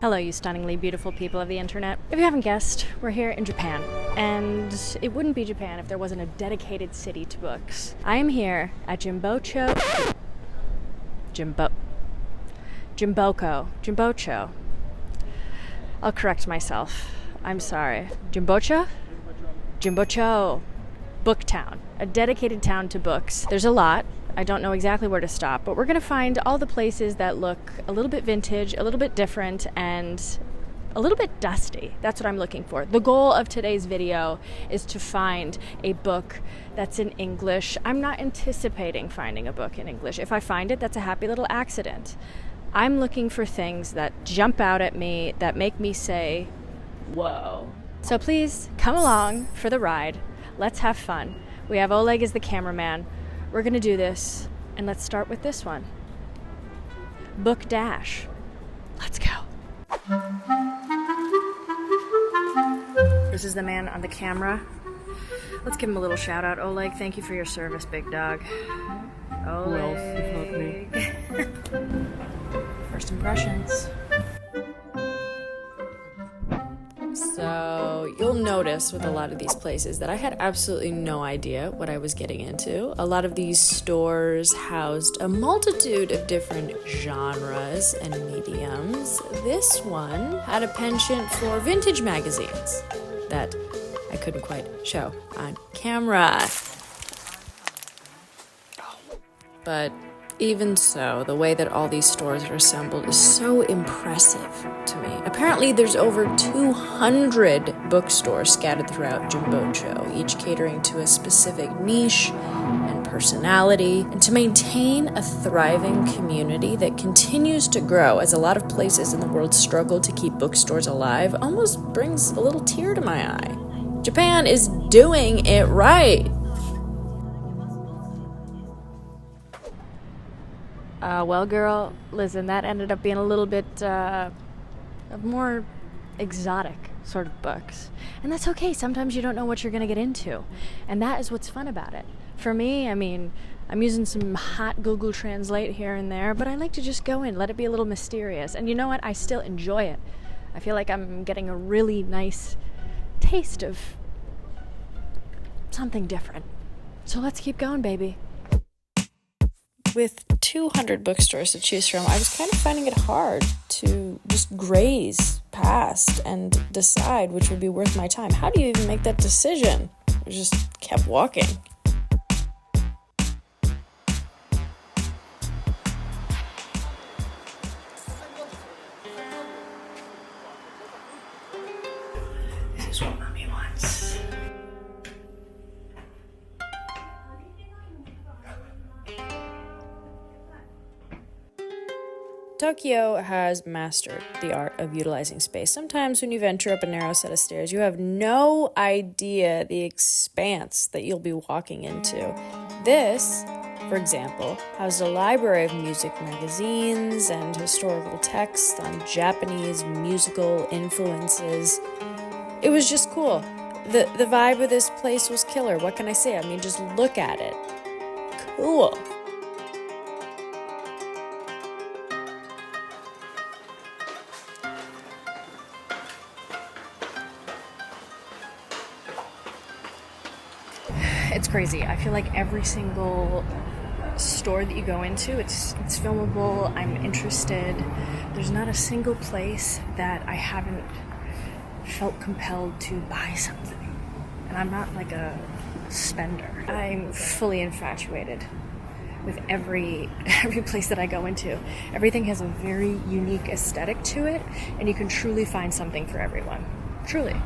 Hello, you stunningly beautiful people of the internet. If you haven't guessed, we're here in Japan. And it wouldn't be Japan if there wasn't a dedicated city to books. I am here at Jimbocho. Jimbocho. I'll correct myself. I'm sorry. Jimbocho? Jimbocho. Booktown. A dedicated town to books. There's a lot. I don't know exactly where to stop, but we're going to find all the places that look a little bit vintage, a little bit different, and a little bit dusty. That's what I'm looking for. The goal of today's video is to find a book that's in English. I'm not anticipating finding a book in English. If I find it, that's a happy little accident. I'm looking for things that jump out at me, that make me say, whoa. So please come along for the ride. Let's have fun. We have Oleg as the cameraman. We're gonna do this, and let's start with this one. Book Dash. Let's go. This is the man on the camera. Let's give him a little shout out. Oleg, thank you for your service, big dog. Oleg. Who else if not me? First impressions. So you'll notice with a lot of these places that I had absolutely no idea what I was getting into. A lot of these stores housed a multitude of different genres and mediums. This one had a penchant for vintage magazines that I couldn't quite show on camera. But even so, the way that all these stores are assembled is so impressive to me. Apparently, there's over 200 bookstores scattered throughout Jimbocho, each catering to a specific niche and personality, and to maintain a thriving community that continues to grow as a lot of places in the world struggle to keep bookstores alive almost brings a little tear to my eye. Japan is doing it right. Well, girl, listen, that ended up being a little bit of more exotic sort of books. And that's okay. Sometimes you don't know what you're going to get into. And that is what's fun about it. For me, I mean, I'm using some hot Google Translate here and there, but I like to just go in, let it be a little mysterious. And you know what? I still enjoy it. I feel like I'm getting a really nice taste of something different. So let's keep going, baby. With 200 bookstores to choose from, I was kind of finding it hard to just graze past and decide which would be worth my time. How do you even make that decision? I just kept walking. This is what mommy wants. Tokyo has mastered the art of utilizing space. Sometimes when you venture up a narrow set of stairs, you have no idea the expanse that you'll be walking into. This, for example, has a library of music magazines and historical texts on Japanese musical influences. It was just cool. The vibe of this place was killer. What can I say? I mean, just look at it. Cool. It's crazy. I feel like every single store that you go into, it's filmable. I'm interested. There's not a single place that I haven't felt compelled to buy something. And I'm not like a spender. I'm fully infatuated with every place that I go into. Everything has a very unique aesthetic to it, and you can truly find something for everyone. Truly.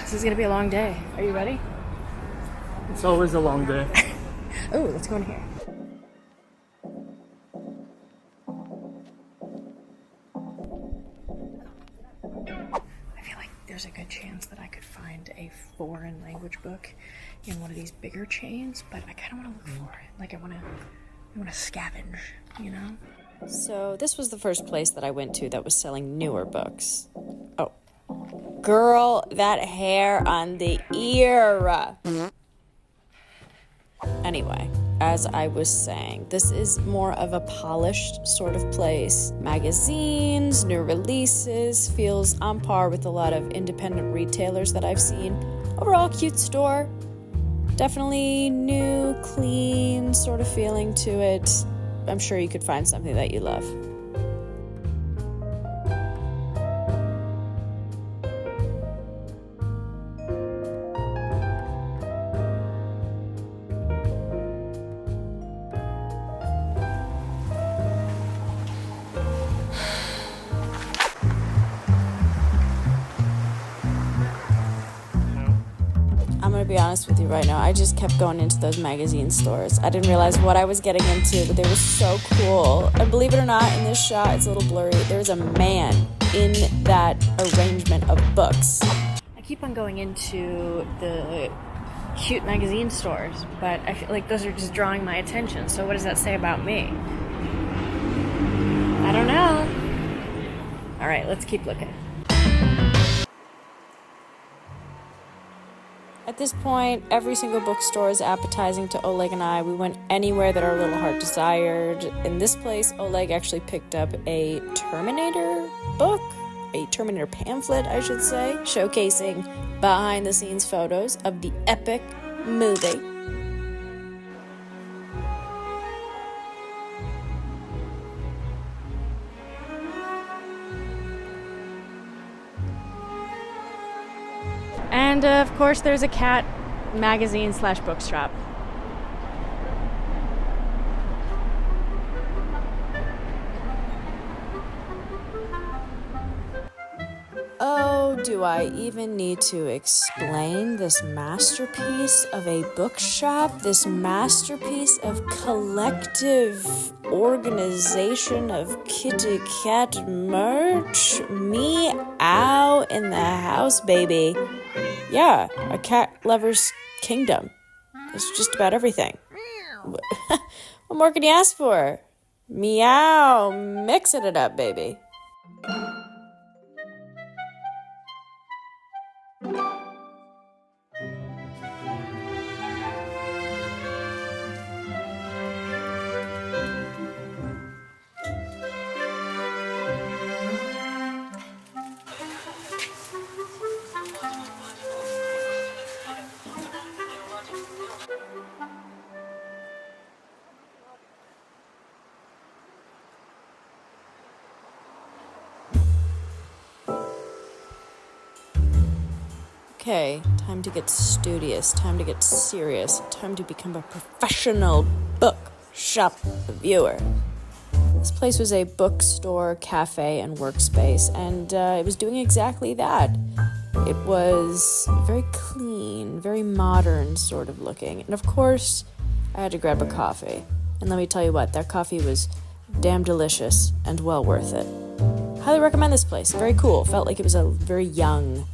This is gonna be a long day. Are you ready? It's always a long day. Oh, let's go in here. I feel like there's a good chance that I could find a foreign language book in one of these bigger chains, but I kind of want to look for it. Like I want to scavenge, you know? So this was the first place that I went to that was selling newer books. Oh, girl, that hair on the ear. Anyway, as I was saying. This is more of a polished sort of place. Magazines, new releases, feels on par with a lot of independent retailers that I've seen. Overall, cute store. Definitely new, clean sort of feeling to it. I'm sure you could find something that you love. I'm gonna be honest with you right now. I just kept going into those magazine stores. I didn't realize what I was getting into, but they were so cool. And believe it or not, in this shot, it's a little blurry. There's a man in that arrangement of books. I keep on going into the cute magazine stores, but I feel like those are just drawing my attention. So what does that say about me? I don't know. All right, let's keep looking. At this point, every single bookstore is appetizing to Oleg and I. We went anywhere that our little heart desired. In this place, Oleg actually picked up a Terminator book, a Terminator pamphlet, I should say, showcasing behind-the-scenes photos of the epic movie. And of course, there's a cat magazine / bookshop. Oh, do I even need to explain this masterpiece of a bookshop? This masterpiece of collective organization of kitty cat merch? Meow in the house, baby. Yeah, a cat lover's kingdom. It's just about everything. What more can you ask for? Meow, mixing it up, baby. Okay, time to get studious, time to get serious, time to become a professional bookshop viewer. This place was a bookstore, cafe, and workspace, and it was doing exactly that. It was very clean, very modern sort of looking, and of course, I had to grab a coffee. And let me tell you what, that coffee was damn delicious and well worth it. Highly recommend this place, very cool. Felt like it was a very young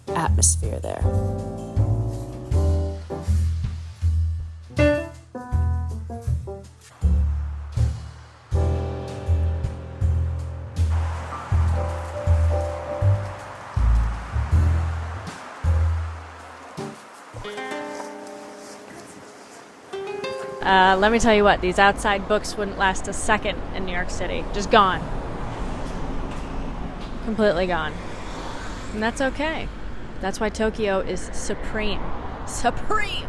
atmosphere there. Let me tell you what, these outside books wouldn't last a second in New York City. Just gone. Completely gone. And that's okay. That's why Tokyo is supreme. Supreme!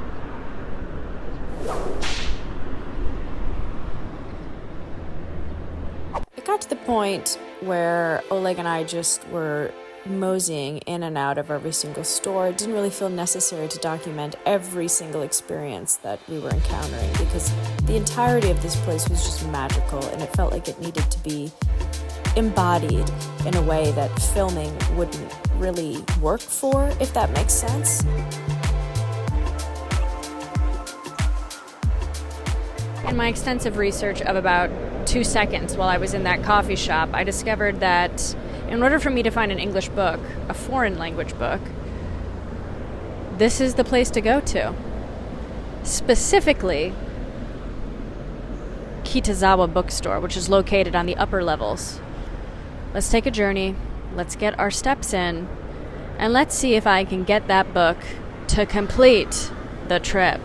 It got to the point where Oleg and I just were moseying in and out of every single store. It didn't really feel necessary to document every single experience that we were encountering because the entirety of this place was just magical and it felt like it needed to be embodied in a way that filming wouldn't really work for, if that makes sense. In my extensive research of about 2 seconds while I was in that coffee shop, I discovered that in order for me to find an English book, a foreign language book, this is the place to go to. Specifically, Kitazawa Bookstore, which is located on the upper levels. Let's take a journey, let's get our steps in, and let's see if I can get that book to complete the trip.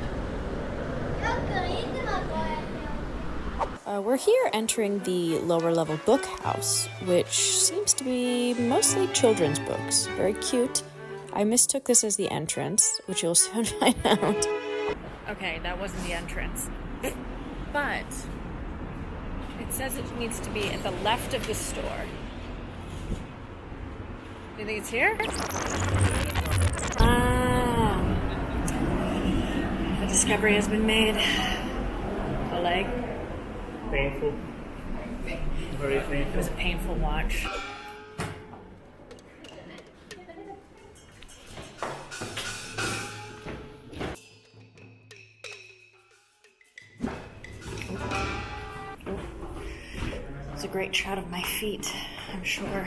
We're here entering the lower level book house, which seems to be mostly children's books. Very cute. I mistook this as the entrance, which you'll soon find out. Okay, that wasn't the entrance. But it says it needs to be at the left of the store. Do you think it's here? Ah. The discovery has been made. The leg. Painful. Very It painful. was a painful watch. It's a great shot of my feet, I'm sure.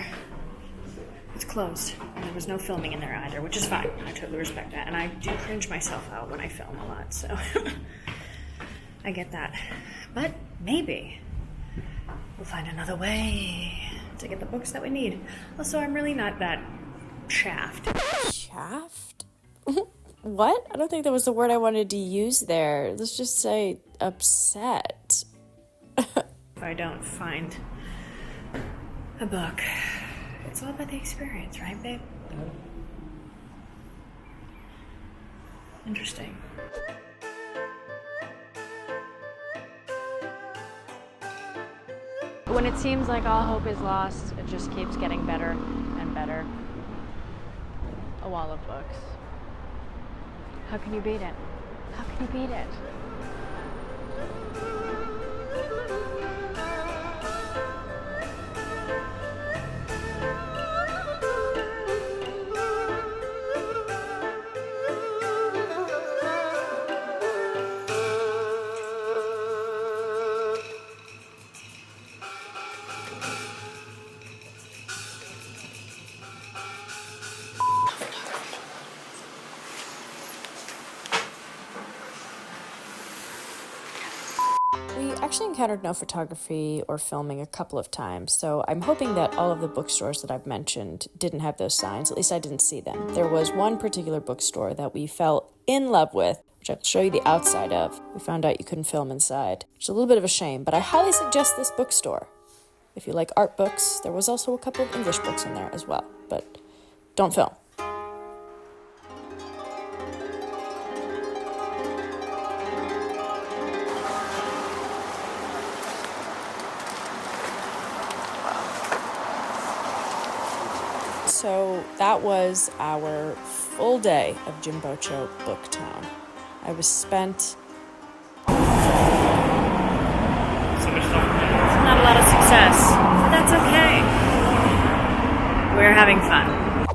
It's closed, and there was no filming in there either, which is fine. I totally respect that. And I do cringe myself out when I film a lot, so I get that. But maybe we'll find another way to get the books that we need. Also, I'm really not that shaft. Shaft? What? I don't think that was the word I wanted to use there. Let's just say upset. If I don't find a book, it's all about the experience, right, babe? Interesting. When it seems like all hope is lost, it just keeps getting better and better. A wall of books. How can you beat it? How can you beat it? We actually encountered no photography or filming a couple of times, so I'm hoping that all of the bookstores that I've mentioned didn't have those signs. At least I didn't see them. There was one particular bookstore that we fell in love with, which I'll show you the outside of. We found out you couldn't film inside, which is a little bit of a shame, but I highly suggest this bookstore. If you like art books, there was also a couple of English books in there as well, but don't film. So that was our full day of Jimbocho Booktown. I was spent. So much stuff. Not a lot of success, but that's okay. We're having fun.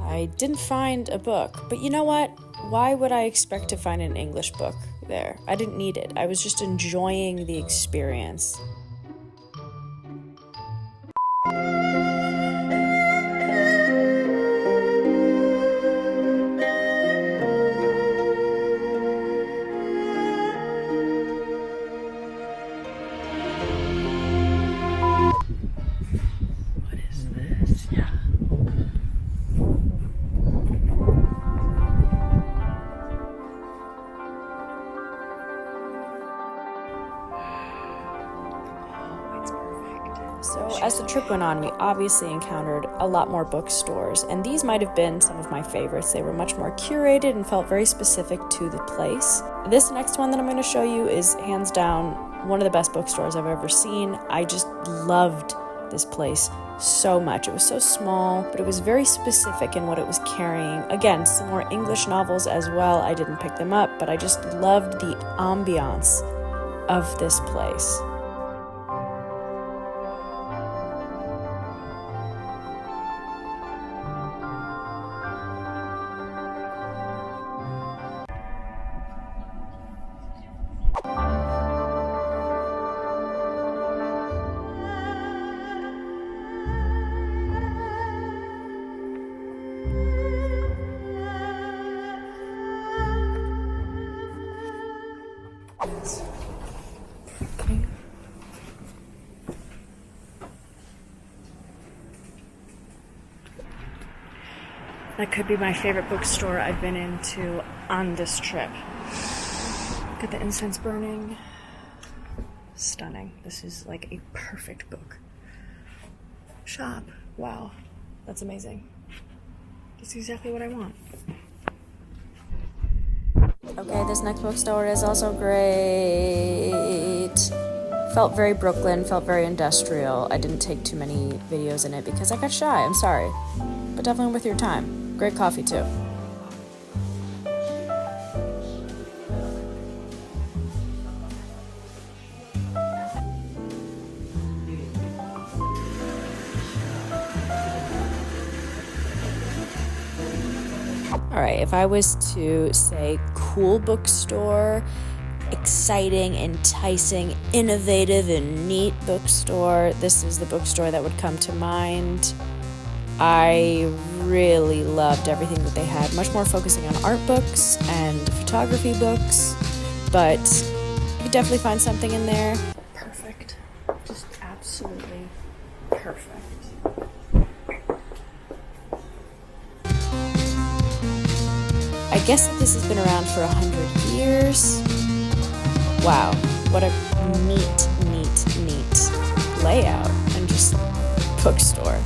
I didn't find a book, but you know what? Why would I expect to find an English book there? I didn't need it. I was just enjoying the experience. So as the trip went on, we obviously encountered a lot more bookstores, and these might have been some of my favorites. They were much more curated and felt very specific to the place. This next one that I'm going to show you is hands down one of the best bookstores I've ever seen. I just loved this place so much. It was so small, but it was very specific in what it was carrying. Again, some more English novels as well. I didn't pick them up, but I just loved the ambiance of this place. That could be my favorite bookstore I've been into on this trip. Got the incense burning. stunning. This is like a perfect book shop. Wow, that's amazing. That's exactly what I want. Okay, this next bookstore is also great. Felt very Brooklyn, felt very industrial. I didn't take too many videos in it because I got shy, I'm sorry. But definitely worth your time. Great coffee too. Alright, if I was to say cool bookstore, exciting, enticing, innovative, and neat bookstore, this is the bookstore that would come to mind. I really loved everything that they had, much more focusing on art books and photography books, but you could definitely find something in there. Perfect. Just absolutely perfect. I guess that this has been around for 100 years. Wow, what a neat layout and just bookstore.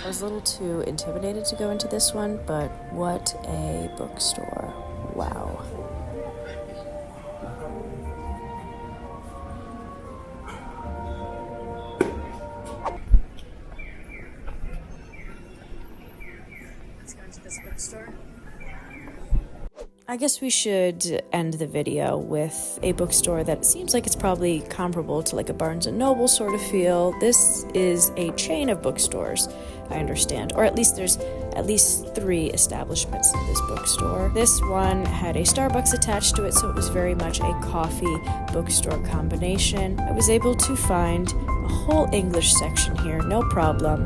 I was a little too intimidated to go into this one, but what a bookstore. Wow. Let's go into this bookstore. I guess we should end the video with a bookstore that seems like it's probably comparable to like a Barnes & Noble sort of feel. This is a chain of bookstores, I understand, or at least there's at least 3 establishments in this bookstore. This one had a Starbucks attached to it, so it was very much a coffee bookstore combination. I was able to find a whole English section here, no problem,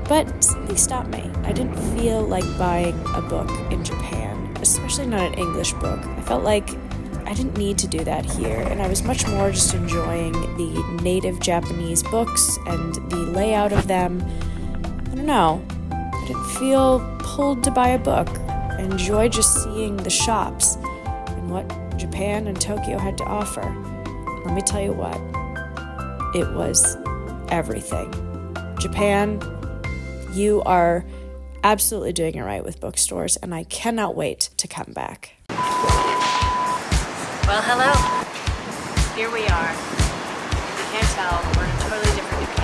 but something stopped me. I didn't feel like buying a book in Japan, especially not an English book. I felt like I didn't need to do that here, and I was much more just enjoying the native Japanese books and the layout of them. I don't know. I didn't feel pulled to buy a book. I enjoyed just seeing the shops and what Japan and Tokyo had to offer. Let me tell you what. It was everything. Japan, you are absolutely doing it right with bookstores, and I cannot wait to come back. Well, hello. Here we are. If you can't tell, we're in a totally different occasion.